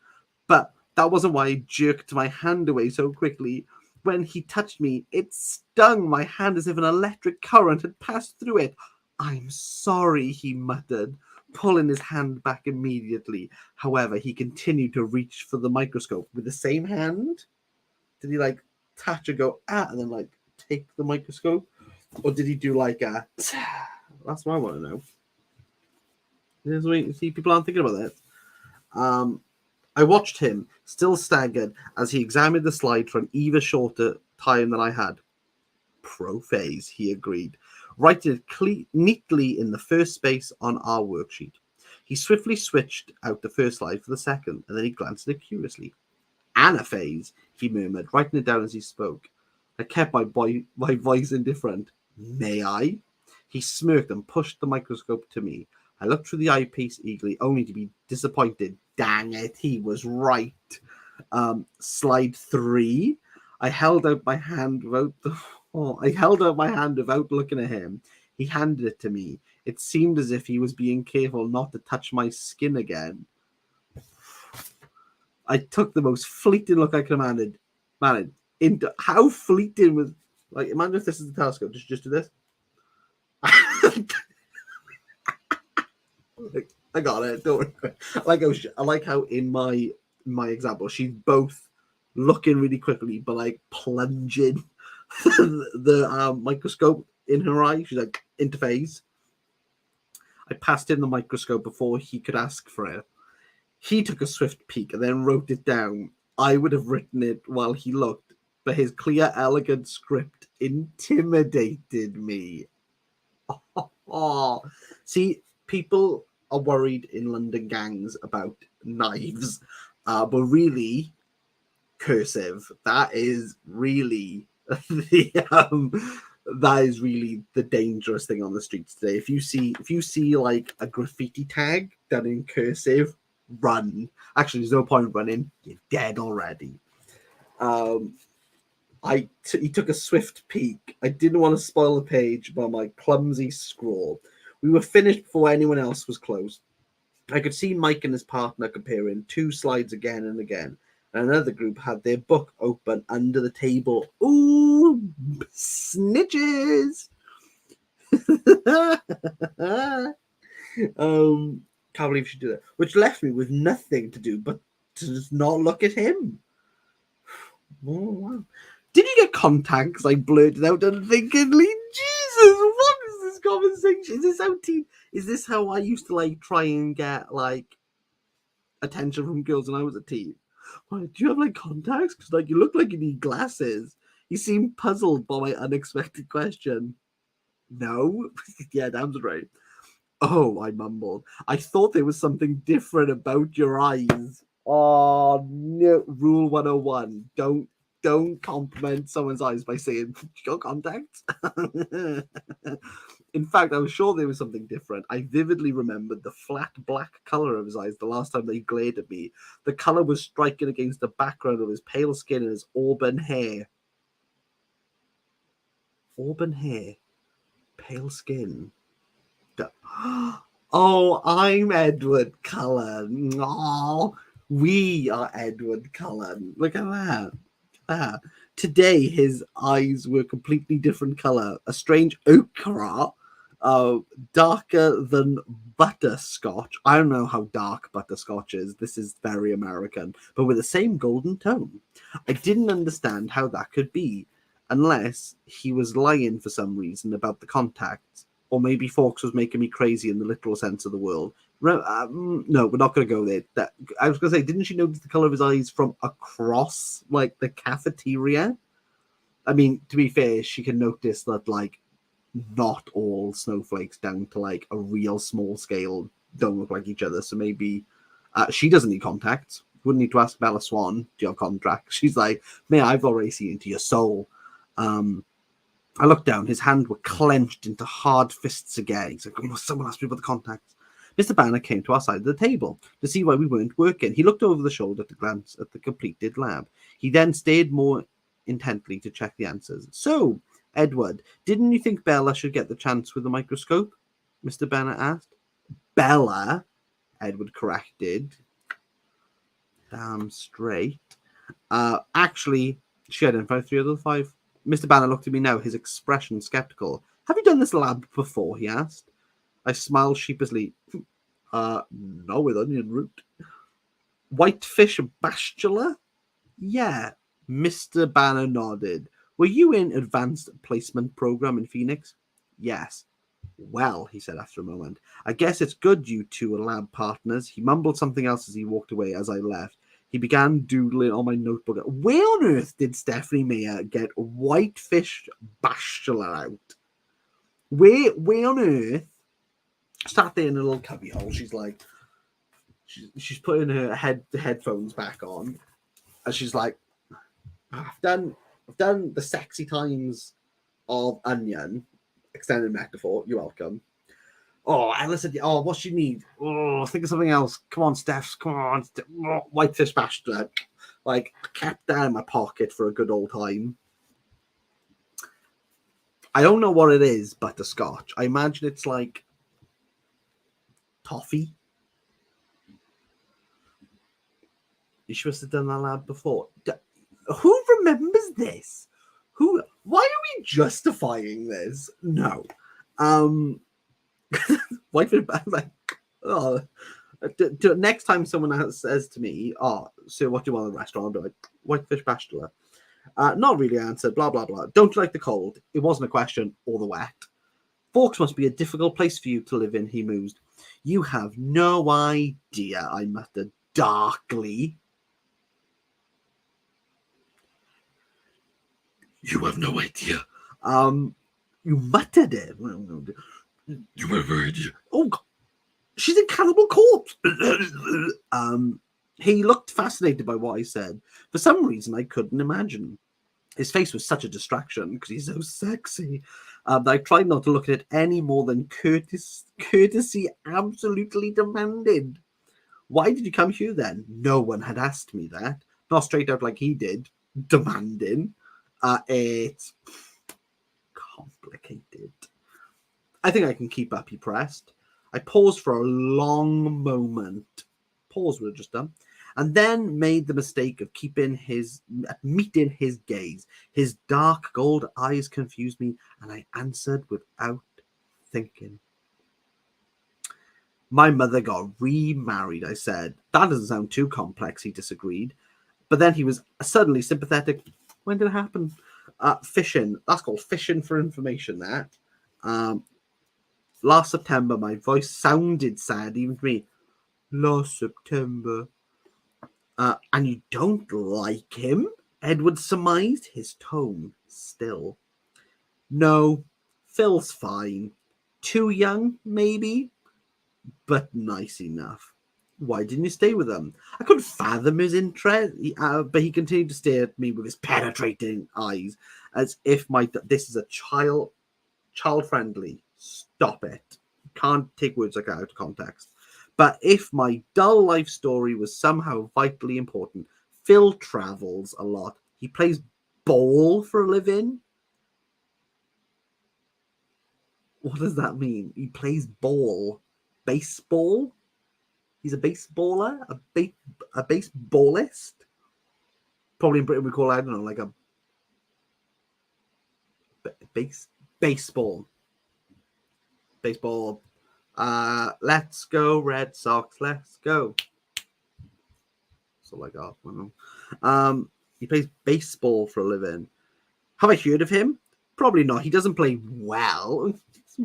But that wasn't why I jerked my hand away so quickly. When he touched me, it stung my hand as if an electric current had passed through it. I'm sorry, he muttered, pulling his hand back immediately. However, he continued to reach for the microscope with the same hand. Did he like touch and go and then like take the microscope, or did he do like a? That's what I want to know. See, people aren't thinking about that. I watched him, still staggered, as he examined the slide for an even shorter time than I had. Prophase, he agreed, writing it neatly in the first space on our worksheet. He swiftly switched out the first slide for the second, and then he glanced at it curiously. Anaphase, he murmured, writing it down as he spoke. I kept my voice indifferent. May I? He smirked and pushed the microscope to me. I looked through the eyepiece eagerly, only to be disappointed. Dang it, he was right. Slide 3. I held out my hand without looking at him. He handed it to me. It seemed as if he was being careful not to touch my skin again. I took the most fleeting look I could manage. Into how fleeting was, like, imagine if this is the telescope. Just do this. I got it. Don't worry. I like how in my example she's both looking really quickly but like plunging the microscope in her eye. She's like, interface. I passed him the microscope before he could ask for it. He took a swift peek and then wrote it down. I would have written it while he looked, but his clear, elegant script intimidated me. See, people are worried in London gangs about knives, but really, cursive. That is really that is really the dangerous thing on the streets today. If you see like a graffiti tag done in cursive, run. Actually, there's no point running. You're dead already. He took a swift peek. I didn't want to spoil the page by my clumsy scrawl. We were finished before anyone else was close. I could see Mike and his partner comparing 2 slides again and again. And another group had their book open under the table. Ooh, snitches! Can't believe she did that. Which left me with nothing to do but to just not look at him. Oh, wow. Did you get contacts? I blurted out unthinkingly. Jesus, what is this conversation? Is this how I used to like try and get like attention from girls when I was a teen? Why, do you have like contacts? Because like you look like you need glasses. He seemed puzzled by my unexpected question. No, yeah, that's right. Oh, I mumbled. I thought there was something different about your eyes. Oh no! Rule 101: don't compliment someone's eyes by saying you got contacts. In fact, I was sure there was something different. I vividly remembered the flat black color of his eyes the last time they glared at me. The color was striking against the background of his pale skin and his auburn hair. Auburn hair, pale skin. Oh, I'm Edward Cullen. Oh, we are Edward Cullen. Look at that. Ah. Today, his eyes were completely different color, a strange ochre, darker than butterscotch. I don't know how dark butterscotch is. This is very American, but with the same golden tone. I didn't understand how that could be, unless he was lying for some reason about the contacts, or maybe Fawkes was making me crazy in the literal sense of the word. No, we're not going to go there. I was going to say, didn't she notice the color of his eyes from across, like, the cafeteria? I mean, to be fair, she can notice that, like, not all snowflakes down to, like, a real small scale don't look like each other. So maybe she doesn't need contacts. Wouldn't need to ask Bella Swan, do you have contacts? She's like, mate, I've already seen into your soul. I looked down. His hands were clenched into hard fists again. He's like, oh, someone asked me about the contacts. Mr. Banner came to our side of the table to see why we weren't working. He looked over the shoulder to glance at the completed lab. He then stared more intently to check the answers. So, Edward, didn't you think Bella should get the chance with the microscope? Mr. Banner asked. Bella, Edward corrected. Damn straight. Actually, she identified 3 out of the 5. Mr. Banner looked at me now, his expression skeptical. Have you done this lab before? He asked. I smiled sheepishly. No, with onion root. Whitefish bastula? Yeah. Mr. Banner nodded. Were you in advanced placement program in Phoenix? Yes. Well, he said after a moment, I guess it's good you two are lab partners. He mumbled something else as he walked away as I left. He began doodling on my notebook. Where on earth did Stephanie Meyer get whitefish bachelor out? Where on earth? Sat there in a little cubbyhole. She's like, she's putting her headphones back on, and she's like, I've done the sexy times of Onion, extended metaphor. You're welcome. Oh, Alice said, oh, what do you need? Oh, think of something else. Come on, Steph. Come on. Oh, whitefish bachelor. Like, I kept that in my pocket for a good old time. I don't know what it is, butterscotch. I imagine it's like toffee. You must have done that lab before. Who remembers this? Why are we justifying this? No. Whitefish, like, oh. Next time someone says to me, oh, so what do you want in the restaurant? I'll be like, whitefish bachelor. Not really answered, blah, blah, blah. Don't you like the cold? It wasn't a question, or the wet. Fawkes must be a difficult place for you to live in, he mused. You have no idea, I muttered darkly. You have no idea. You muttered it. You have no idea. Oh, God. She's a cannibal corpse. He looked fascinated by what I said. For some reason, I couldn't imagine. His face was such a distraction because he's so sexy that I tried not to look at it any more than courtesy absolutely demanded. Why did you come here then? No one had asked me that. Not straight out like he did, demanding. It's complicated. I think I can keep up, he pressed. I paused for a long moment. Pause would have just done. And then made the mistake of meeting his gaze. His dark gold eyes confused me, and I answered without thinking. My mother got remarried, I said. That doesn't sound too complex, he disagreed. But then he was suddenly sympathetic. When did it happen? Fishing. That's called fishing for information, that. Last September, my voice sounded sad, even to me. Last September. And you don't like him? Edward surmised, his tone still. No, Phil's fine. Too young, maybe, but nice enough. Why didn't you stay with him? I couldn't fathom his interest, but he continued to stare at me with his penetrating eyes, as if this is a child friendly. Stop it. Can't take words like that out of context. But if my dull life story was somehow vitally important, Phil travels a lot. He plays ball for a living. What does that mean? He plays ball. Baseball? He's a baseballer? A baseballist? Probably in Britain we call, I don't know, like a baseball. Baseball. Let's go, Red Sox. Let's go. So like, he plays baseball for a living. Have I heard of him? Probably not. He doesn't play well.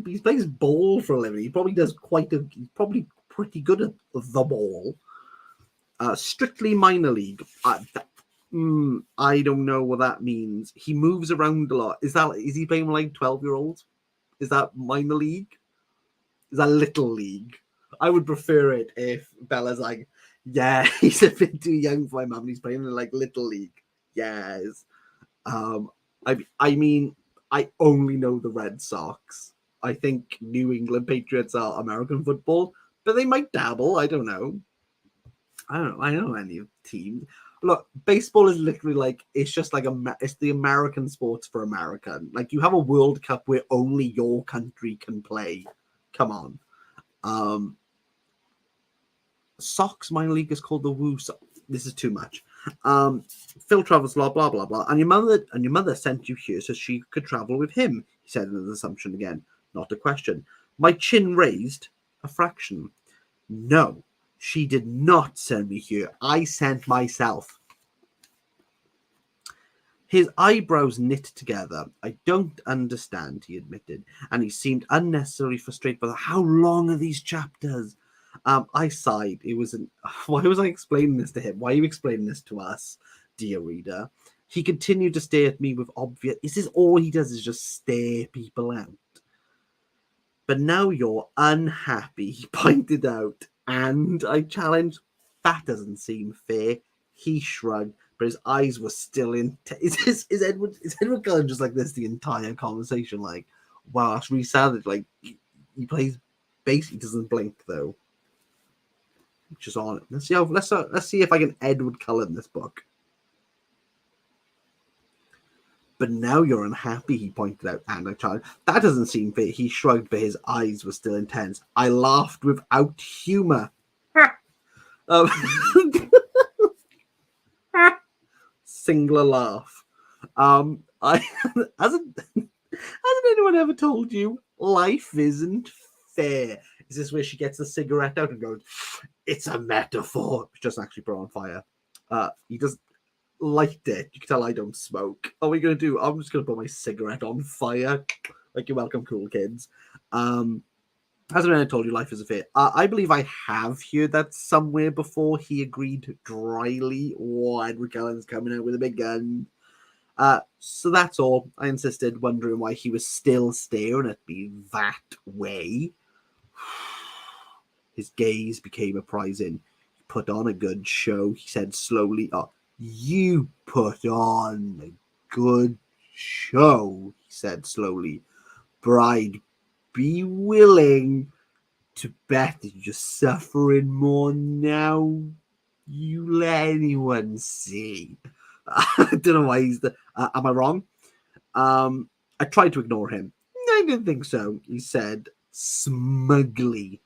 He plays ball for a living. He probably does he's probably pretty good at the ball. Strictly minor league. I don't know what that means. He moves around a lot. Is he playing with like 12-year-olds? Is that minor league? Is that little league? I would prefer it if Bella's like, yeah, he's a bit too young for my mum. He's playing in like little league. Yes. I mean, I only know the Red Sox. I think New England Patriots are American football, but they might dabble. I don't know. I don't know any teams. Look, baseball is literally like, it's just like it's the American sports for America. Like, you have a World Cup where only your country can play. Come on. Sox minor league is called the Woo Sox. This is too much. Phil travels, blah blah blah blah. And your mother sent you here so she could travel with him. He said in an assumption again, not a question. My chin raised a fraction. No, she did not send me here. I sent myself. His eyebrows knit together. I don't understand, he admitted, and he seemed unnecessarily frustrated by how long are these chapters? I sighed. Why was I explaining this to him? Why are you explaining this to us, dear reader? He continued to stare at me with obvious... Is this all he does is just stare people out? But now you're unhappy, he pointed out, and I challenged, that doesn't seem fair. He shrugged, but his eyes were still in... Is Edward Cullen just like this the entire conversation? Like, wow, that's really sad. Like, he plays bass, he doesn't blink, though. Which is on it. Let's see if I can Edward Cullen this book. But now you're unhappy, he pointed out, and I tried. That doesn't seem fair. He shrugged, but his eyes were still intense. I laughed without humor. Singular laugh. Hasn't anyone ever told you life isn't fair? Is this where she gets the cigarette out and goes, it's a metaphor? She doesn't actually put it on fire. He just light it. You can tell I don't smoke. What are we going to do? I'm just going to put my cigarette on fire. Like, you're welcome, cool kids. Hasn't anyone told you life is a fair? I believe I have heard that somewhere before. He agreed dryly. Oh, Edward Cullen's coming out with a big gun. So that's all. I insisted, wondering why he was still staring at me that way. His gaze became apprising. He put on a good show, he said slowly. You put on a good show, he said slowly. But I'd be willing to bet that you're suffering more now you let anyone see. I don't know why he's the... am I wrong? I tried to ignore him. I didn't think so, he said smugly.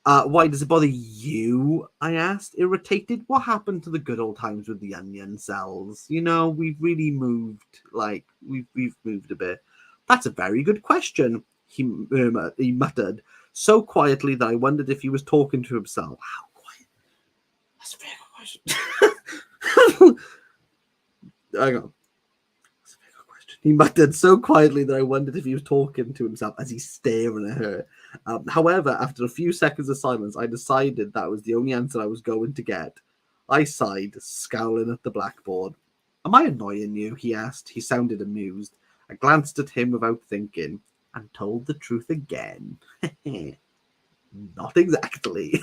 Why does it bother you? I asked, irritated. What happened to the good old times with the onion cells? You know, we've really moved. Like, we've moved a bit. That's a very good question, he muttered, so quietly that I wondered if he was talking to himself. How quiet? That's a very good question. Hang on. He muttered so quietly that I wondered if he was talking to himself as he's staring at her. However, after a few seconds of silence, I decided that was the only answer I was going to get. I sighed, scowling at the blackboard. Am I annoying you? He asked. He sounded amused. I glanced at him without thinking and told the truth again. Not exactly.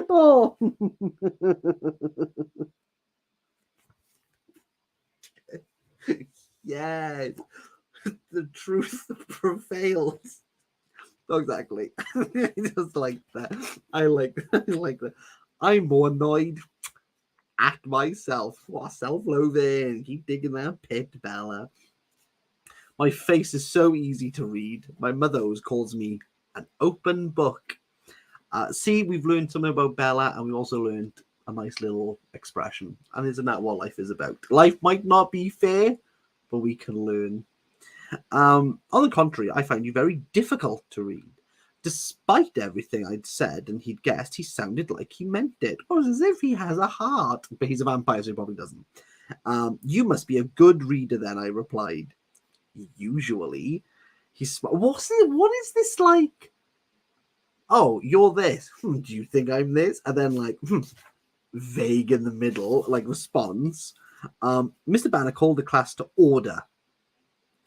Oh. Yes, the truth prevails. Exactly. Just like that. I like that. I'm more annoyed at myself. What self-loathing. Keep digging that pit, Bella. My face is so easy to read. My mother always calls me an open book. See, we've learned something about Bella, and we've also learned a nice little expression. And isn't that what life is about? Life might not be fair, but we can learn. On the contrary, I find you very difficult to read. Despite everything I'd said and he'd guessed, he sounded like he meant it. It was as if he has a heart, but he's a vampire, so he probably doesn't. You must be a good reader then, I replied. Usually. What is this like? Oh, you're this. Do you think I'm this? And then like vague in the middle, like response. Mr. Banner called the class to order.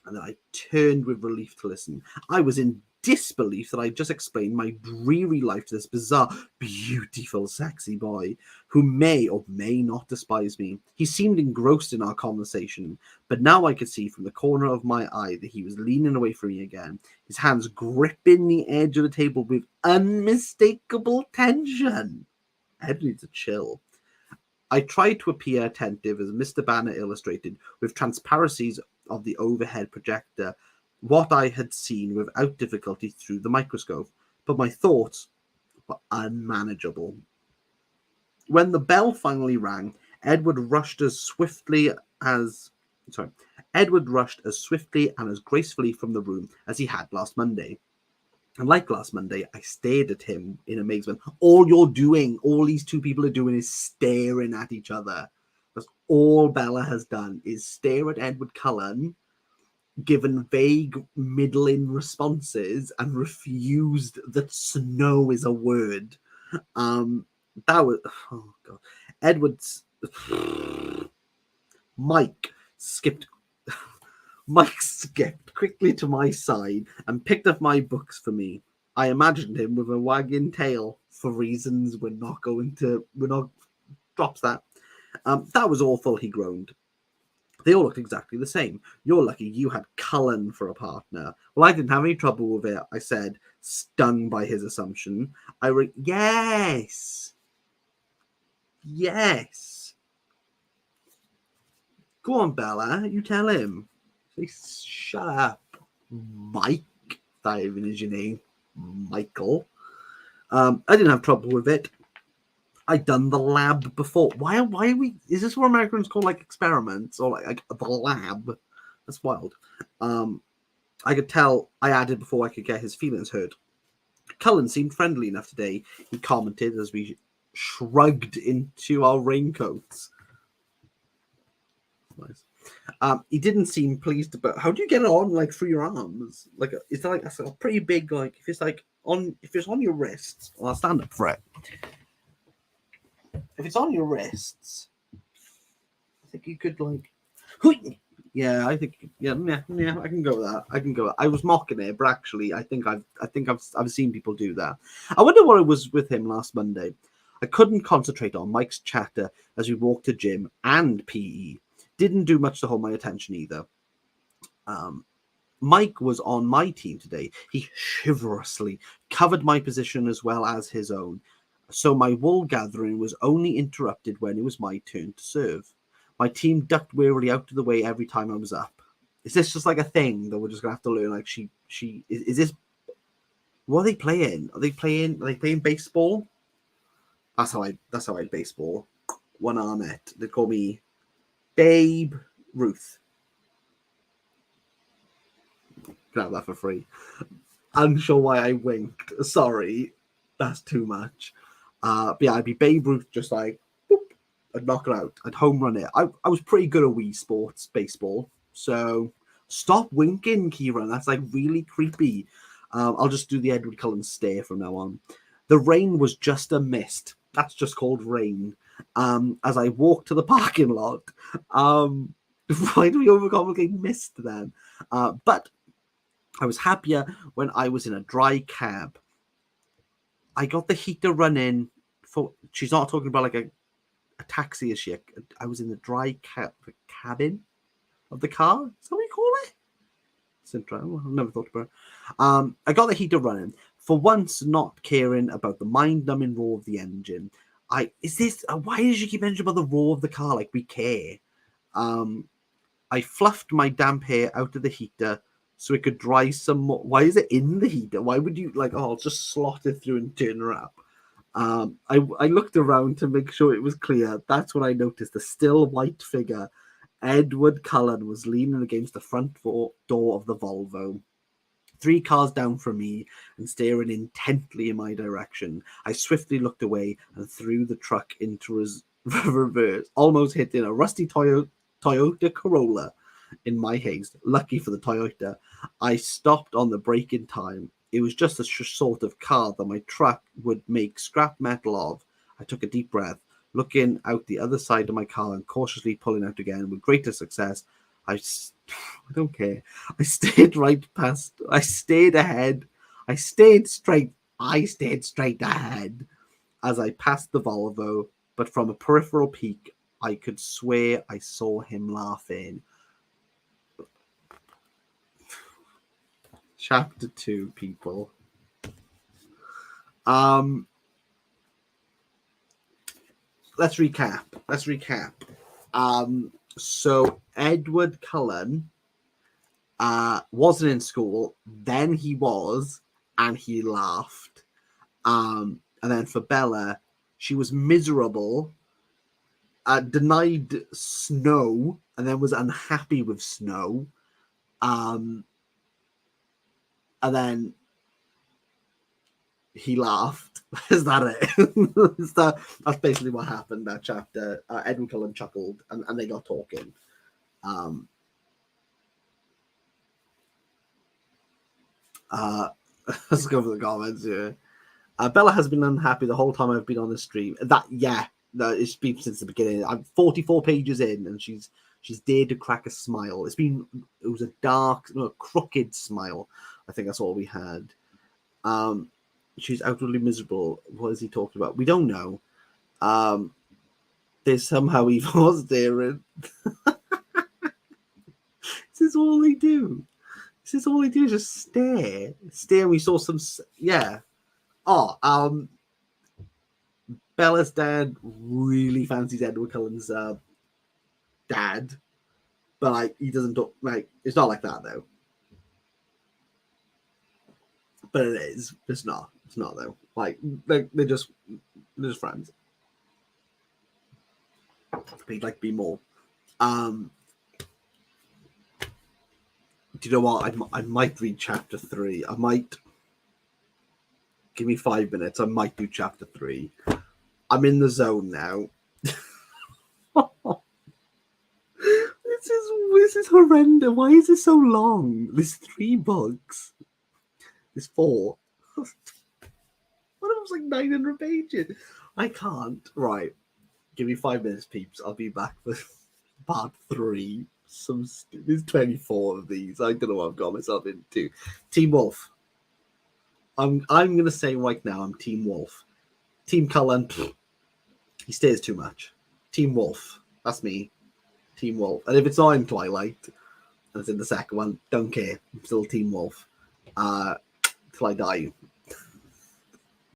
And then I turned with relief to listen. I was in disbelief that I just explained my dreary life to this bizarre, beautiful, sexy boy who may or may not despise me. He seemed engrossed in our conversation, but now I could see from the corner of my eye that he was leaning away from me again, his hands gripping the edge of the table with unmistakable tension. Ed needs a chill. I tried to appear attentive as Mr. Banner illustrated with transparencies of the overhead projector what I had seen without difficulty through the microscope, but my thoughts were unmanageable. When the bell finally rang, Edward rushed as swiftly and as gracefully from the room as he had last Monday. And like last Monday, I stared at him in amazement. All these two people are doing is staring at each other. That's all Bella has done is stare at Edward Cullen, given vague middling responses, and refused that snow is a word. That was, oh God. Edward's Mike skipped quickly to my side and picked up my books for me. I imagined him with a wagging tail for reasons we're not drops that. That was awful, he groaned. They all looked exactly the same. You're lucky you had Cullen for a partner. Well, I didn't have any trouble with it, I said, stung by his assumption. Yes. Go on, Bella, you tell him. Shut up, Mike. That even is your name, Michael. I didn't have trouble with it. I'd done the lab before. Why are we? Is this what Americans call like experiments or like the lab? That's wild. I could tell I added before I could get his feelings hurt. Cullen seemed friendly enough today, he commented as we shrugged into our raincoats. Nice. He didn't seem pleased about how do you get it on like through your arms? Like is that like a pretty big like if it's on your wrists, well, I'll stand up for it. If it's on your wrists, I think you could like yeah, I think yeah, I can go with that. I was mocking it, but actually I think I've seen people do that. I wonder what it was with him last Monday. I couldn't concentrate on Mike's chatter as we walked to gym and PE. Didn't do much to hold my attention either. Mike was on my team today. He chivalrously covered my position as well as his own. So my wool gathering was only interrupted when it was my turn to serve. My team ducked wearily out of the way every time I was up. Is this just like a thing that we're just gonna have to learn? Like is this what are they playing? Are they playing baseball? That's how I baseball. One arm it. They call me Babe Ruth. Can have that for free. Unsure why I winked. Sorry, that's too much. But yeah, I'd be Babe Ruth, just like boop, I'd knock it out. I'd home run it. I was pretty good at Wii Sports baseball. So stop winking, Kieran. That's like really creepy. I'll just do the Edward Cullen stare from now on. The rain was just a mist. That's just called rain. As I walked to the parking lot. Why do we overcomplicate mist then? But I was happier when I was in a dry cab. I got the heater running for. She's not talking about like a taxi, is she? I was in the dry cabin of the car. Is that what you call it? It's interesting. I've never thought about it. I got the heater running. For once, not caring about the mind-numbing roar of the engine. Why did she keep mentioning about the roar of the car? Like we care. I fluffed my damp hair out of the heater so it could dry some more. Why is it in the heater? Why would you I'll just slot it through and turn her up. I looked around to make sure it was clear. That's when I noticed the still white figure. Edward Cullen was leaning against the front door of the Volvo. 3 cars down from me and staring intently in my direction. I swiftly looked away and threw the truck into reverse, almost hitting a rusty Toyota Corolla in my haste. Lucky for the Toyota, I stopped on the brake in time. It was just a sort of car that my truck would make scrap metal of. I took a deep breath, looking out the other side of my car and cautiously pulling out again with greater success. I don't care. I stayed ahead. I stayed straight ahead as I passed the Volvo, but from a peripheral peak, I could swear I saw him laughing. Chapter 2, people. Let's recap. So Edward Cullen wasn't in school, then he was, and he laughed. And then for Bella, she was miserable, denied snow, and then was unhappy with snow. And then he laughed. Is that it? That's basically what happened that chapter. Edward Cullen chuckled and they got talking. Let's go for the comments here. Bella has been unhappy the whole time I've been on the stream. It's been since the beginning. I'm 44 pages in and she's dared to crack a smile. It was a dark, crooked smile. I think that's all we had. She's outwardly miserable. What is he talking about? We don't know. There's somehow he was there. And this is all they do. Is just stare. We saw some. Yeah. Oh, Bella's dad really fancies Edward Cullen's dad, but he doesn't talk. It's not like that though. But it is. It's not. It's not though. They're just friends. He'd like to be more. Do you know what? I might read chapter 3. I might. Give me 5 minutes. I might do chapter 3. I'm in the zone now. This is horrendous. Why is it so long? There's 3 books. There's 4. What it was 900 pages. I can't. Right. Give me 5 minutes, peeps. I'll be back for part 3. There's 24 of these. I don't know what I've got myself into. Team Wolf. I'm gonna say right now I'm Team Wolf. Team Cullen, he stares too much. Team Wolf. That's me. Team Wolf. And if it's not in Twilight, and it's in the second one, don't care. I'm still Team Wolf. Till I die.